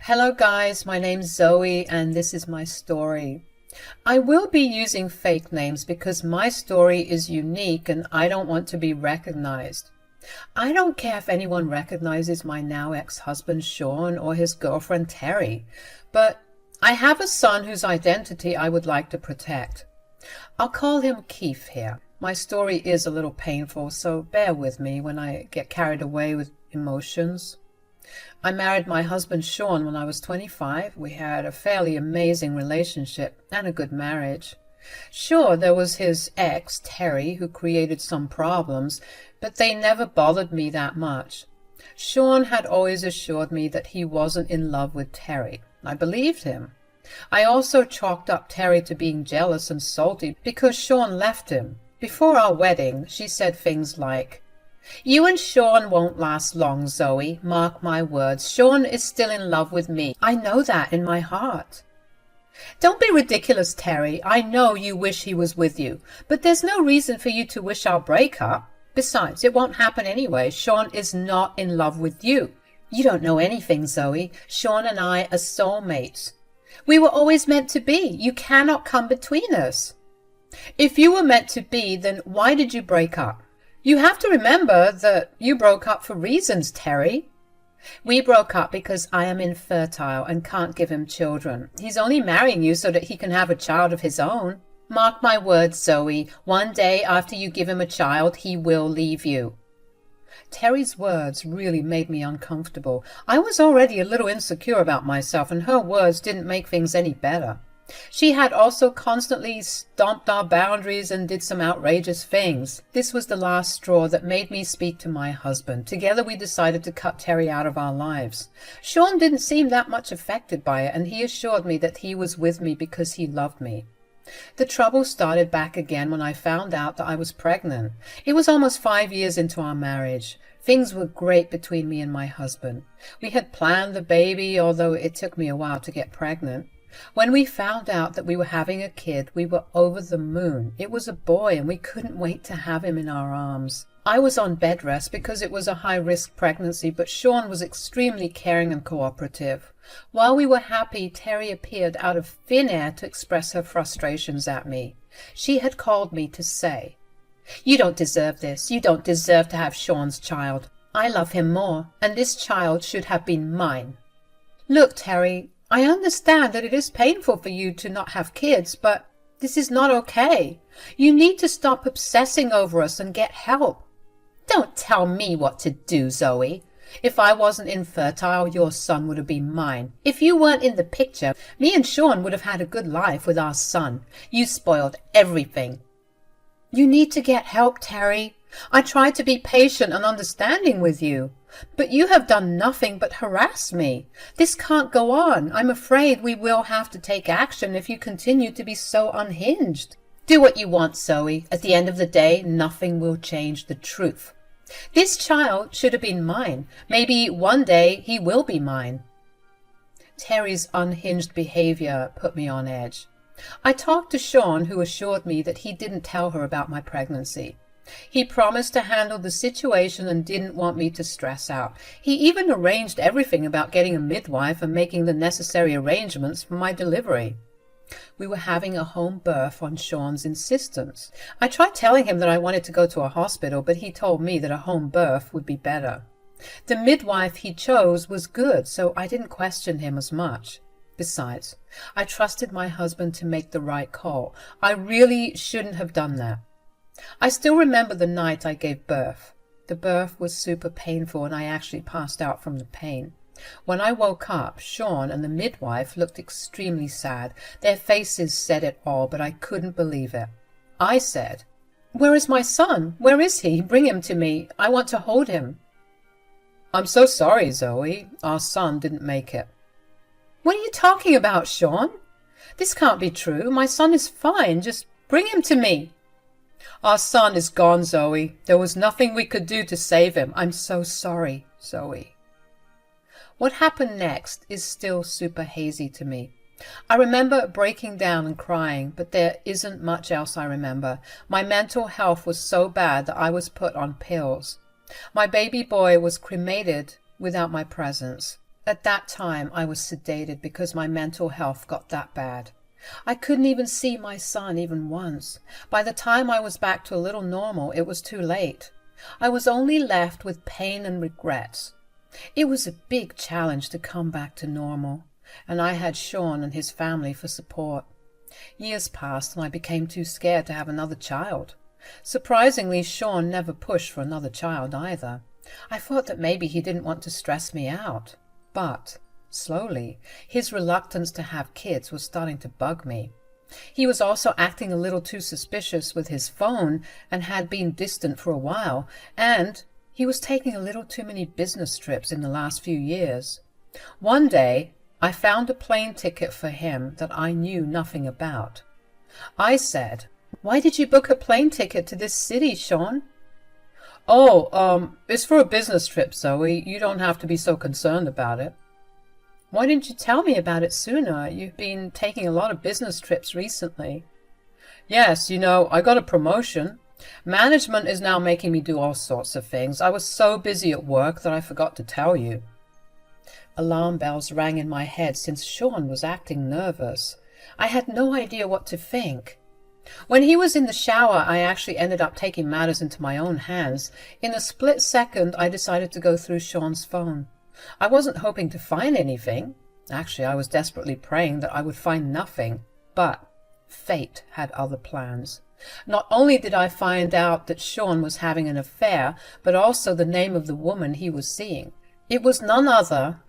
Hello guys, my name's Zoe and this is my story. I will be using fake names because my story is unique and I don't want to be recognized. I don't care if anyone recognizes my now ex-husband Sean or his girlfriend Terry, but I have a son whose identity I would like to protect. I'll call him Keith here. My story is a little painful, so bear with me when I get carried away with emotions. I married my husband Sean when I was 25. We had a fairly amazing relationship and a good marriage. Sure, there was his ex, Terry, who created some problems, but they never bothered me that much. Sean had always assured me that he wasn't in love with Terry. I believed him. I also chalked up Terry to being jealous and salty because Sean left him. Before our wedding, she said things like, "You and Sean won't last long, Zoe. Mark my words. Sean is still in love with me. I know that in my heart." "Don't be ridiculous, Terry. I know you wish he was with you, but there's no reason for you to wish our breakup. Besides, it won't happen anyway. Sean is not in love with you." "You don't know anything, Zoe. Sean and I are soulmates. We were always meant to be. You cannot come between us." "If you were meant to be, then why did you break up? You have to remember that you broke up for reasons, Terry." "We broke up because I am infertile and can't give him children. He's only marrying you so that he can have a child of his own. Mark my words, Zoe. One day after you give him a child, he will leave you." Terry's words really made me uncomfortable. I was already a little insecure about myself, and her words didn't make things any better. She had also constantly stomped our boundaries and did some outrageous things. This was the last straw that made me speak to my husband. Together we decided to cut Terry out of our lives. Sean didn't seem that much affected by it, and he assured me that he was with me because he loved me. The trouble started back again when I found out that I was pregnant. It was almost 5 years into our marriage. Things were great between me and my husband. We had planned the baby, although it took me a while to get pregnant. When we found out that we were having a kid, we were over the moon. It was a boy, and we couldn't wait to have him in our arms. I was on bed rest because it was a high-risk pregnancy, but Sean was extremely caring and cooperative. While we were happy, Terry appeared out of thin air to express her frustrations at me. She had called me to say, "You don't deserve this. You don't deserve to have Sean's child. I love him more, and this child should have been mine." "Look, Terry, I understand that it is painful for you to not have kids, but this is not okay. You need to stop obsessing over us and get help." "Don't tell me what to do, Zoe. If I wasn't infertile, your son would have been mine. If you weren't in the picture, me and Sean would have had a good life with our son. You spoiled everything." "You need to get help, Terry. I tried to be patient and understanding with you, but you have done nothing but harass me. This can't go on. I'm afraid we will have to take action if you continue to be so unhinged." "Do what you want, Zoe. At the end of the day, nothing will change the truth. This child should have been mine. Maybe one day he will be mine." Terry's unhinged behavior put me on edge. I talked to Sean, who assured me that he didn't tell her about my pregnancy. He promised to handle the situation and didn't want me to stress out. He even arranged everything about getting a midwife and making the necessary arrangements for my delivery. We were having a home birth on Sean's insistence. I tried telling him that I wanted to go to a hospital, but he told me that a home birth would be better. The midwife he chose was good, so I didn't question him as much. Besides, I trusted my husband to make the right call. I really shouldn't have done that. I still remember the night I gave birth. The birth was super painful, and I actually passed out from the pain. When I woke up, Sean and the midwife looked extremely sad. Their faces said it all, but I couldn't believe it. I said, "Where is my son? Where is he? Bring him to me. I want to hold him." "I'm so sorry, Zoe. Our son didn't make it." "What are you talking about, Sean? This can't be true. My son is fine. Just bring him to me." "Our son is gone, Zoe. There was nothing we could do to save him. I'm so sorry, Zoe." What happened next is still super hazy to me. I remember breaking down and crying, but there isn't much else I remember. My mental health was so bad that I was put on pills. My baby boy was cremated without my presence. At that time, I was sedated because my mental health got that bad. I couldn't even see my son even once. By the time I was back to a little normal, it was too late. I was only left with pain and regrets. It was a big challenge to come back to normal, and I had Sean and his family for support. Years passed and I became too scared to have another child. Surprisingly, Sean never pushed for another child either. I thought that maybe he didn't want to stress me out. But, slowly, his reluctance to have kids was starting to bug me. He was also acting a little too suspicious with his phone and had been distant for a while, and he was taking a little too many business trips in the last few years. One day, I found a plane ticket for him that I knew nothing about. I said, "Why did you book a plane ticket to this city, Sean?" "Oh, it's for a business trip, Zoe. You don't have to be so concerned about it." "Why didn't you tell me about it sooner? You've been taking a lot of business trips recently." "Yes, I got a promotion. Management is now making me do all sorts of things. I was so busy at work that I forgot to tell you." Alarm bells rang in my head since Sean was acting nervous. I had no idea what to think. When he was in the shower, I actually ended up taking matters into my own hands. In a split second, I decided to go through Sean's phone. I wasn't hoping to find anything. Actually, I was desperately praying that I would find nothing. But fate had other plans. Not only did I find out that Sean was having an affair, but also the name of the woman he was seeing. It was none other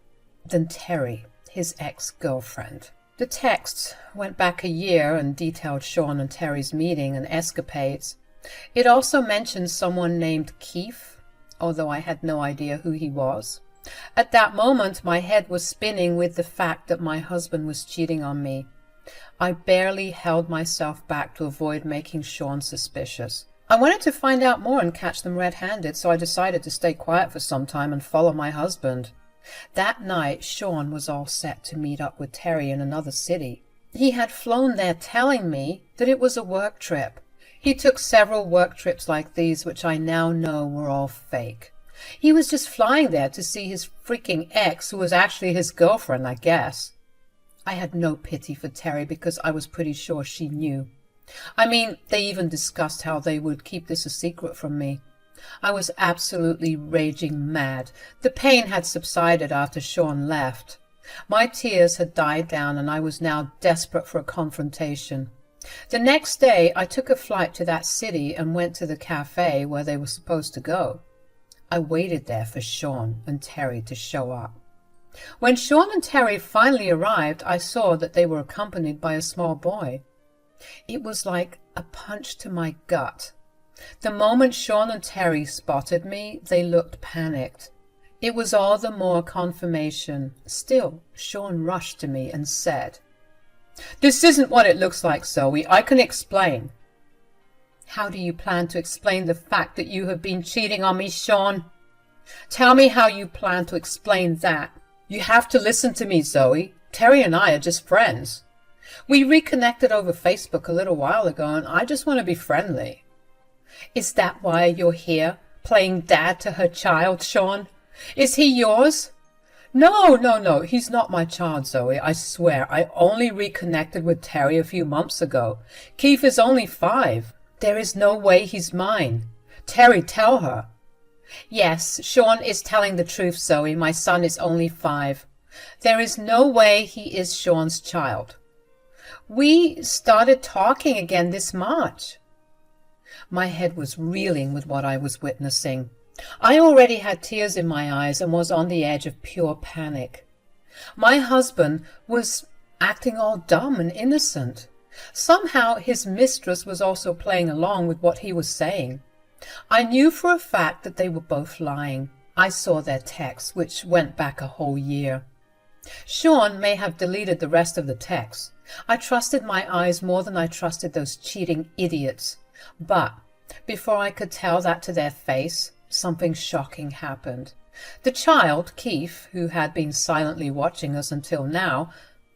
than Terry, his ex-girlfriend. The texts went back a year and detailed Sean and Terry's meeting and escapades. It also mentioned someone named Keith, although I had no idea who he was. At that moment, my head was spinning with the fact that my husband was cheating on me. I barely held myself back to avoid making Sean suspicious. I wanted to find out more and catch them red-handed, so I decided to stay quiet for some time and follow my husband. That night, Sean was all set to meet up with Terry in another city. He had flown there telling me that it was a work trip. He took several work trips like these, which I now know were all fake. He was just flying there to see his freaking ex, who was actually his girlfriend, I guess. I had no pity for Terry because I was pretty sure she knew. I mean, they even discussed how they would keep this a secret from me. I was absolutely raging mad. The pain had subsided after Sean left. My tears had died down and I was now desperate for a confrontation. The next day I took a flight to that city and went to the cafe where they were supposed to go. I waited there for Sean and Terry to show up. When Sean and Terry finally arrived, I saw that they were accompanied by a small boy. It was like a punch to my gut. The moment Sean and Terry spotted me, they looked panicked. It was all the more confirmation. Still, Sean rushed to me and said, "This isn't what it looks like, Zoe. I can explain." "How do you plan to explain the fact that you have been cheating on me, Sean?" "Tell me how you plan to explain that." "You have to listen to me, Zoe. Terry and I are just friends. We reconnected over Facebook a little while ago, and I just want to be friendly." "Is that why you're here, playing dad to her child, Sean? Is he yours?" No, he's not my child, Zoe. I swear, I only reconnected with Terry a few months ago. Keith is only 5. There is no way he's mine. Terry, tell her." "Yes, Sean is telling the truth, Zoe. My son is only 5. There is no way he is Sean's child. We started talking again this March." My head was reeling with what I was witnessing. I already had tears in my eyes and was on the edge of pure panic. My husband was acting all dumb and innocent. Somehow his mistress was also playing along with what he was saying. I knew for a fact that they were both lying. I saw their texts, which went back a whole year. Sean may have deleted the rest of the texts. I trusted my eyes more than I trusted those cheating idiots. But before I could tell that to their face, something shocking happened. The child, Keith, who had been silently watching us until now,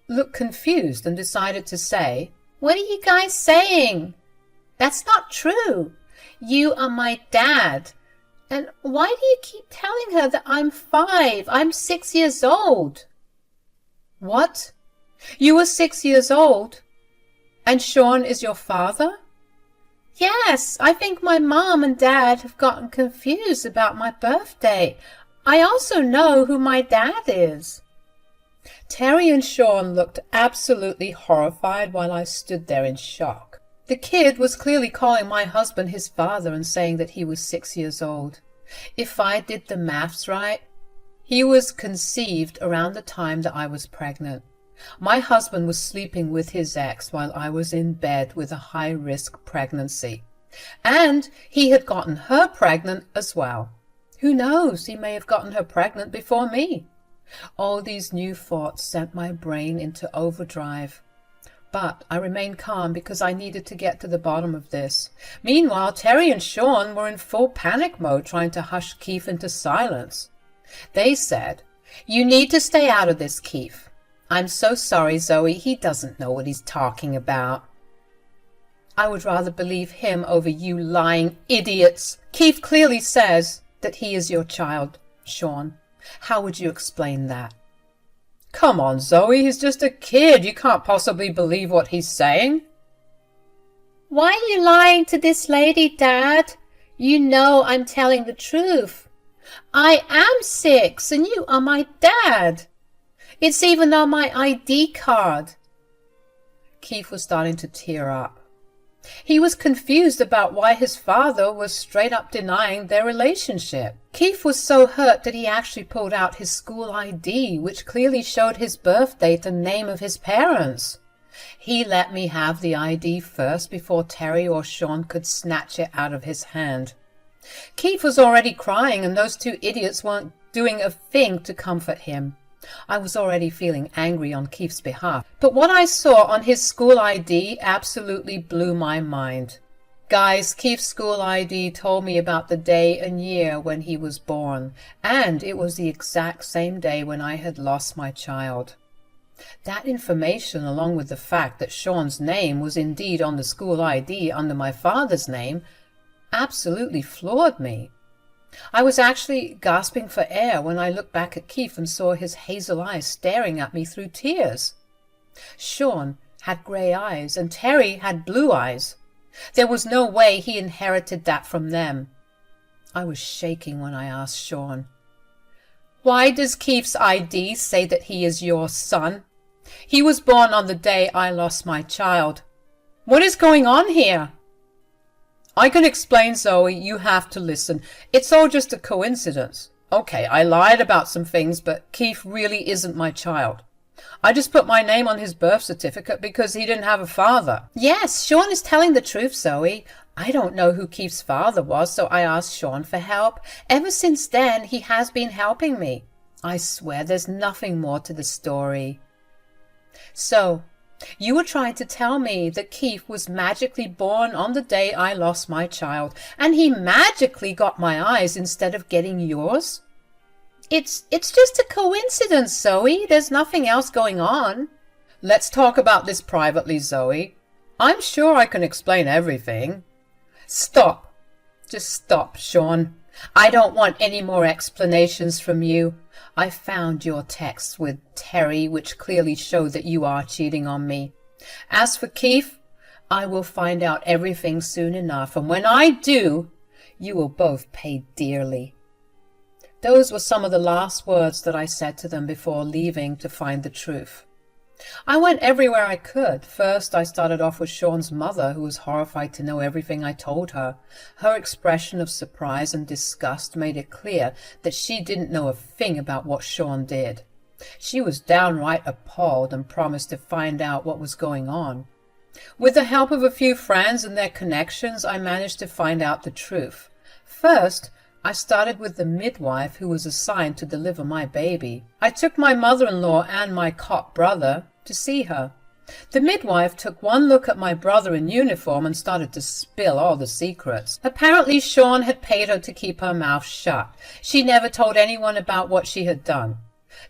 looked confused and decided to say, "What are you guys saying? That's not true. You are my dad. And why do you keep telling her that I'm 5? I'm 6 years old. What? You were 6 years old? And Sean is your father? Yes, I think my mom and dad have gotten confused about my birthday. I also know who my dad is. Terry and Sean looked absolutely horrified while I stood there in shock. The kid was clearly calling my husband his father and saying that he was 6 years old. If I did the maths right, he was conceived around the time that I was pregnant. My husband was sleeping with his ex while I was in bed with a high-risk pregnancy. And he had gotten her pregnant as well. Who knows, he may have gotten her pregnant before me. All these new thoughts sent my brain into overdrive. But I remained calm because I needed to get to the bottom of this. Meanwhile, Terry and Sean were in full panic mode trying to hush Keith into silence. They said, "You need to stay out of this, Keith. I'm so sorry, Zoe. He doesn't know what he's talking about." I would rather believe him over you lying idiots. Keith clearly says that he is your child, Sean. How would you explain that? Come on, Zoe. He's just a kid. You can't possibly believe what he's saying. Why are you lying to this lady, Dad? You know I'm telling the truth. I am 6 and you are my dad. It's even on my ID card. Keith was starting to tear up. He was confused about why his father was straight up denying their relationship. Keith was so hurt that he actually pulled out his school ID, which clearly showed his birth date and name of his parents. He let me have the ID first before Terry or Sean could snatch it out of his hand. Keith was already crying and those two idiots weren't doing a thing to comfort him. I was already feeling angry on Keith's behalf, but what I saw on his school ID absolutely blew my mind. Guys, Keith's school ID told me about the day and year when he was born, and it was the exact same day when I had lost my child. That information, along with the fact that Sean's name was indeed on the school ID under my father's name, absolutely floored me. I was actually gasping for air when I looked back at Keith and saw his hazel eyes staring at me through tears. Sean had grey eyes and Terry had blue eyes. There was no way he inherited that from them. I was shaking when I asked Sean, "Why does Keith's ID say that he is your son? He was born on the day I lost my child. What is going on here?" "I can explain, Zoe. You have to listen. It's all just a coincidence. Okay, I lied about some things, but Keith really isn't my child. I just put my name on his birth certificate because he didn't have a father." "Yes, Sean is telling the truth, Zoe. I don't know who Keith's father was, so I asked Sean for help. Ever since then, he has been helping me. I swear there's nothing more to the story." "So, you were trying to tell me that Keith was magically born on the day I lost my child, and he magically got my eyes instead of getting yours?" It's just a coincidence, Zoe. There's nothing else going on." "Let's talk about this privately, Zoe. I'm sure I can explain everything." "Stop. Just stop, Sean. I don't want any more explanations from you. I found your texts with Terry, which clearly show that you are cheating on me. As for Keith, I will find out everything soon enough, and when I do, you will both pay dearly." Those were some of the last words that I said to them before leaving to find the truth. I went everywhere I could. First, I started off with Sean's mother, who was horrified to know everything I told her. Her expression of surprise and disgust made it clear that she didn't know a thing about what Sean did. She was downright appalled and promised to find out what was going on. With the help of a few friends and their connections, I managed to find out the truth. First, I started with the midwife who was assigned to deliver my baby. I took my mother-in-law and my cop brother to see her. The midwife took one look at my brother in uniform and started to spill all the secrets. Apparently Sean had paid her to keep her mouth shut. She never told anyone about what she had done.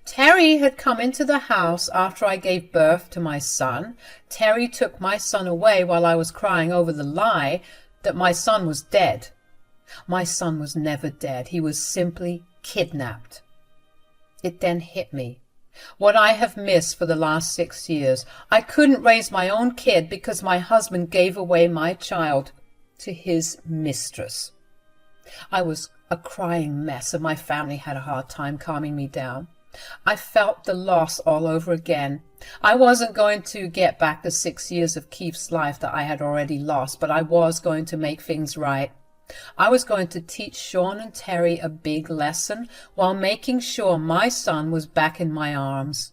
Terry had come into the house after I gave birth to my son. Terry took my son away while I was crying over the lie that my son was dead. My son was never dead. He was simply kidnapped. It then hit me. What I have missed for the last 6 years. I couldn't raise my own kid because my husband gave away my child to his mistress. I was a crying mess, and my family had a hard time calming me down. I felt the loss all over again. I wasn't going to get back the 6 years of Keith's life that I had already lost, but I was going to make things right. I was going to teach Sean and Terry a big lesson while making sure my son was back in my arms.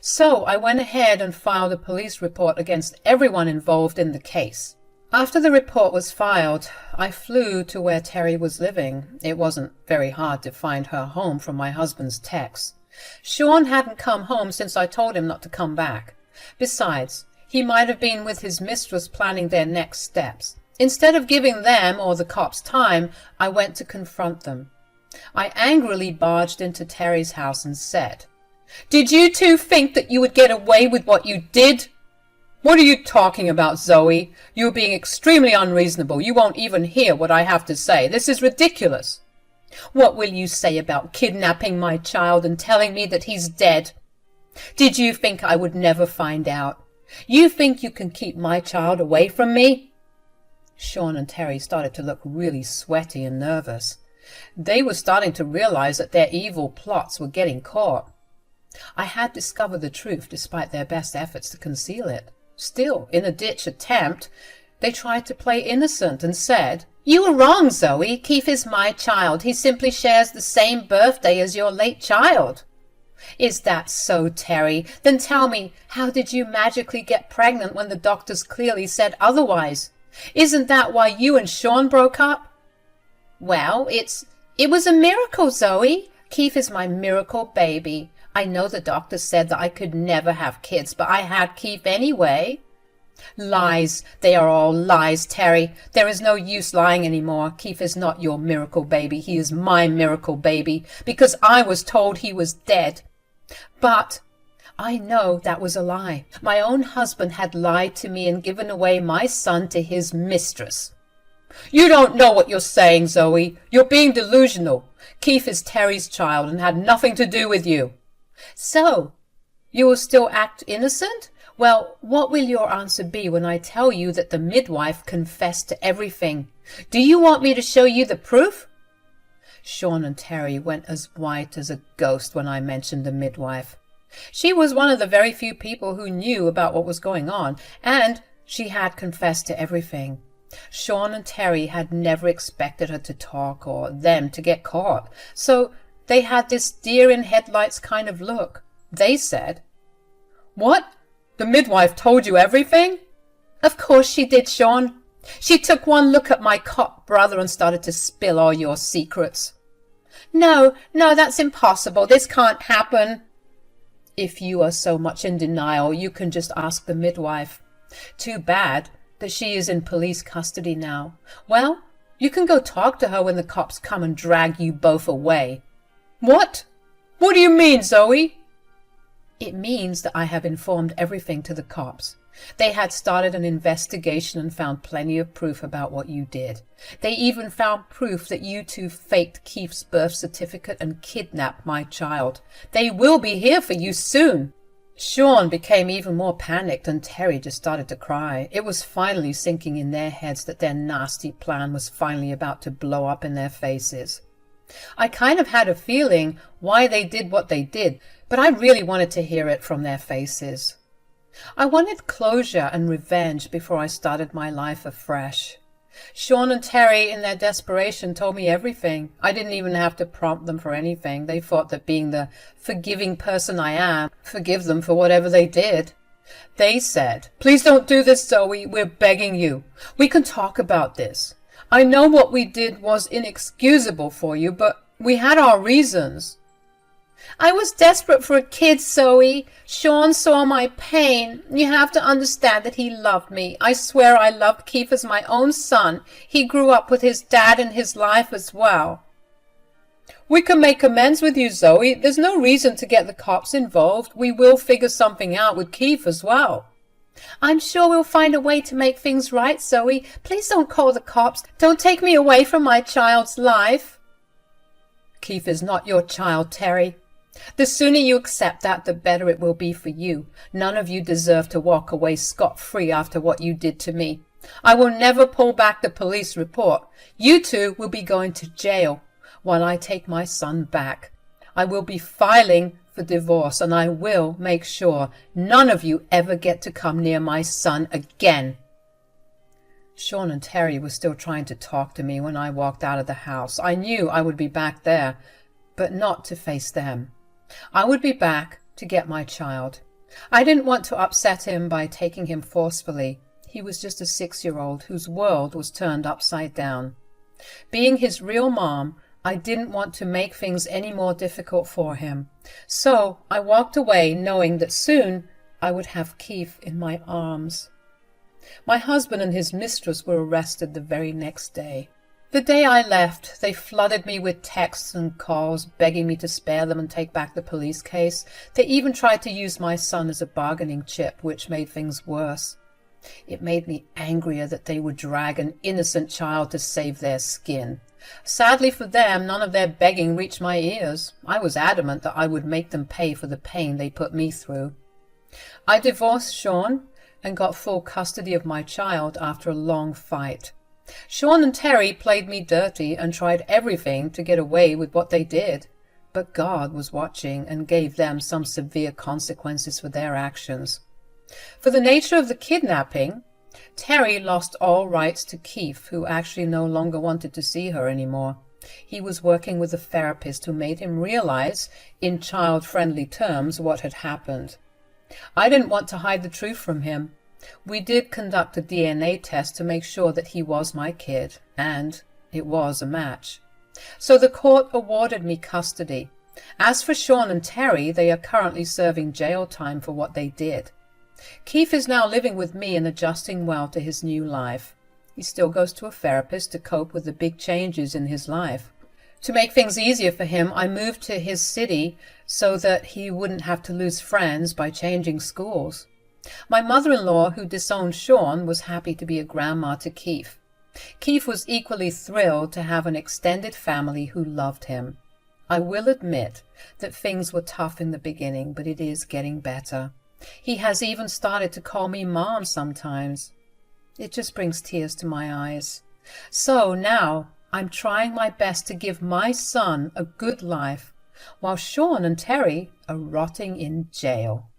So I went ahead and filed a police report against everyone involved in the case. After the report was filed, I flew to where Terry was living. It wasn't very hard to find her home from my husband's text. Sean hadn't come home since I told him not to come back. Besides, he might have been with his mistress planning their next steps. Instead of giving them or the cops time, I went to confront them. I angrily barged into Terry's house and said, "Did you two think that you would get away with what you did?" "What are you talking about, Zoe? You're being extremely unreasonable. You won't even hear what I have to say. This is ridiculous." "What will you say about kidnapping my child and telling me that he's dead? Did you think I would never find out? You think you can keep my child away from me?" Sean and Terry started to look really sweaty and nervous. They were starting to realize that their evil plots were getting caught. I had discovered the truth despite their best efforts to conceal it. Still, in a ditch attempt, they tried to play innocent and said, "You were wrong, Zoe. Keith is my child. He simply shares the same birthday as your late child." "Is that so, Terry? Then tell me, how did you magically get pregnant when the doctors clearly said otherwise? Isn't that why you and Sean broke up?" "Well, it was a miracle, Zoe. Keith is my miracle baby. I know the doctor said that I could never have kids, but I had Keith anyway." "Lies. They are all lies, Terry. There is no use lying anymore. Keith is not your miracle baby. He is my miracle baby, because I was told he was dead." "But I know that was a lie. My own husband had lied to me and given away my son to his mistress." "You don't know what you're saying, Zoe. You're being delusional. Keith is Terry's child and had nothing to do with you." "So, you will still act innocent? Well, what will your answer be when I tell you that the midwife confessed to everything? Do you want me to show you the proof?" Sean and Terry went as white as a ghost when I mentioned the midwife. She was one of the very few people who knew about what was going on, and she had confessed to everything. Sean and Terry had never expected her to talk or them to get caught, so they had this deer-in-headlights kind of look. They said, "What? The midwife told you everything?" "Of course she did, Sean. She took one look at my cop brother and started to spill all your secrets." No, that's impossible. This can't happen." "If you are so much in denial, you can just ask the midwife. Too bad that she is in police custody now. Well, you can go talk to her when the cops come and drag you both away." "What? What do you mean, Zoe?" "It means that I have informed everything to the cops. They had started an investigation and found plenty of proof about what you did. They even found proof that you two faked Keith's birth certificate and kidnapped my child. They will be here for you soon." Sean became even more panicked and Terry just started to cry. It was finally sinking in their heads that their nasty plan was finally about to blow up in their faces. I kind of had a feeling why they did what they did, but I really wanted to hear it from their faces. I wanted closure and revenge before I started my life afresh. Sean and Terry, in their desperation, told me everything. I didn't even have to prompt them for anything. They thought that being the forgiving person I am, forgive them for whatever they did. They said, "Please don't do this, Zoe. We're begging you. We can talk about this. I know what we did was inexcusable for you, but we had our reasons." "I was desperate for a kid, Zoe. Sean saw my pain. You have to understand that he loved me. I swear I loved Keith as my own son. He grew up with his dad in his life as well." "We can make amends with you, Zoe. There's no reason to get the cops involved. We will figure something out with Keith as well." I'm sure we'll find a way to make things right, Zoe. Please don't call the cops. Don't take me away from my child's life. Keith is not your child, Terry. The sooner you accept that, the better it will be for you. None of you deserve to walk away scot-free after what you did to me. I will never pull back the police report. You two will be going to jail while I take my son back. I will be filing for divorce, and I will make sure none of you ever get to come near my son again. Sean and Terry were still trying to talk to me when I walked out of the house. I knew I would be back there, but not to face them. I would be back to get my child. I didn't want to upset him by taking him forcefully. He was just a 6-year-old whose world was turned upside down. Being his real mom, I didn't want to make things any more difficult for him. So I walked away knowing that soon I would have Keith in my arms. My husband and his mistress were arrested the very next day. The day I left, they flooded me with texts and calls, begging me to spare them and take back the police case. They even tried to use my son as a bargaining chip, which made things worse. It made me angrier that they would drag an innocent child to save their skin. Sadly for them, none of their begging reached my ears. I was adamant that I would make them pay for the pain they put me through. I divorced Sean and got full custody of my child after a long fight. Sean and Terry played me dirty and tried everything to get away with what they did. But God was watching and gave them some severe consequences for their actions. For the nature of the kidnapping, Terry lost all rights to Keith, who actually no longer wanted to see her anymore. He was working with a therapist who made him realize, in child-friendly terms, what had happened. I didn't want to hide the truth from him. We did conduct a DNA test to make sure that he was my kid, and it was a match. So the court awarded me custody. As for Sean and Terry, they are currently serving jail time for what they did. Keith is now living with me and adjusting well to his new life. He still goes to a therapist to cope with the big changes in his life. To make things easier for him, I moved to his city so that he wouldn't have to lose friends by changing schools. My mother-in-law, who disowned Sean, was happy to be a grandma to Keith. Keith was equally thrilled to have an extended family who loved him. I will admit that things were tough in the beginning, but it is getting better. He has even started to call me Mom sometimes. It just brings tears to my eyes. So now I'm trying my best to give my son a good life, while Sean and Terry are rotting in jail.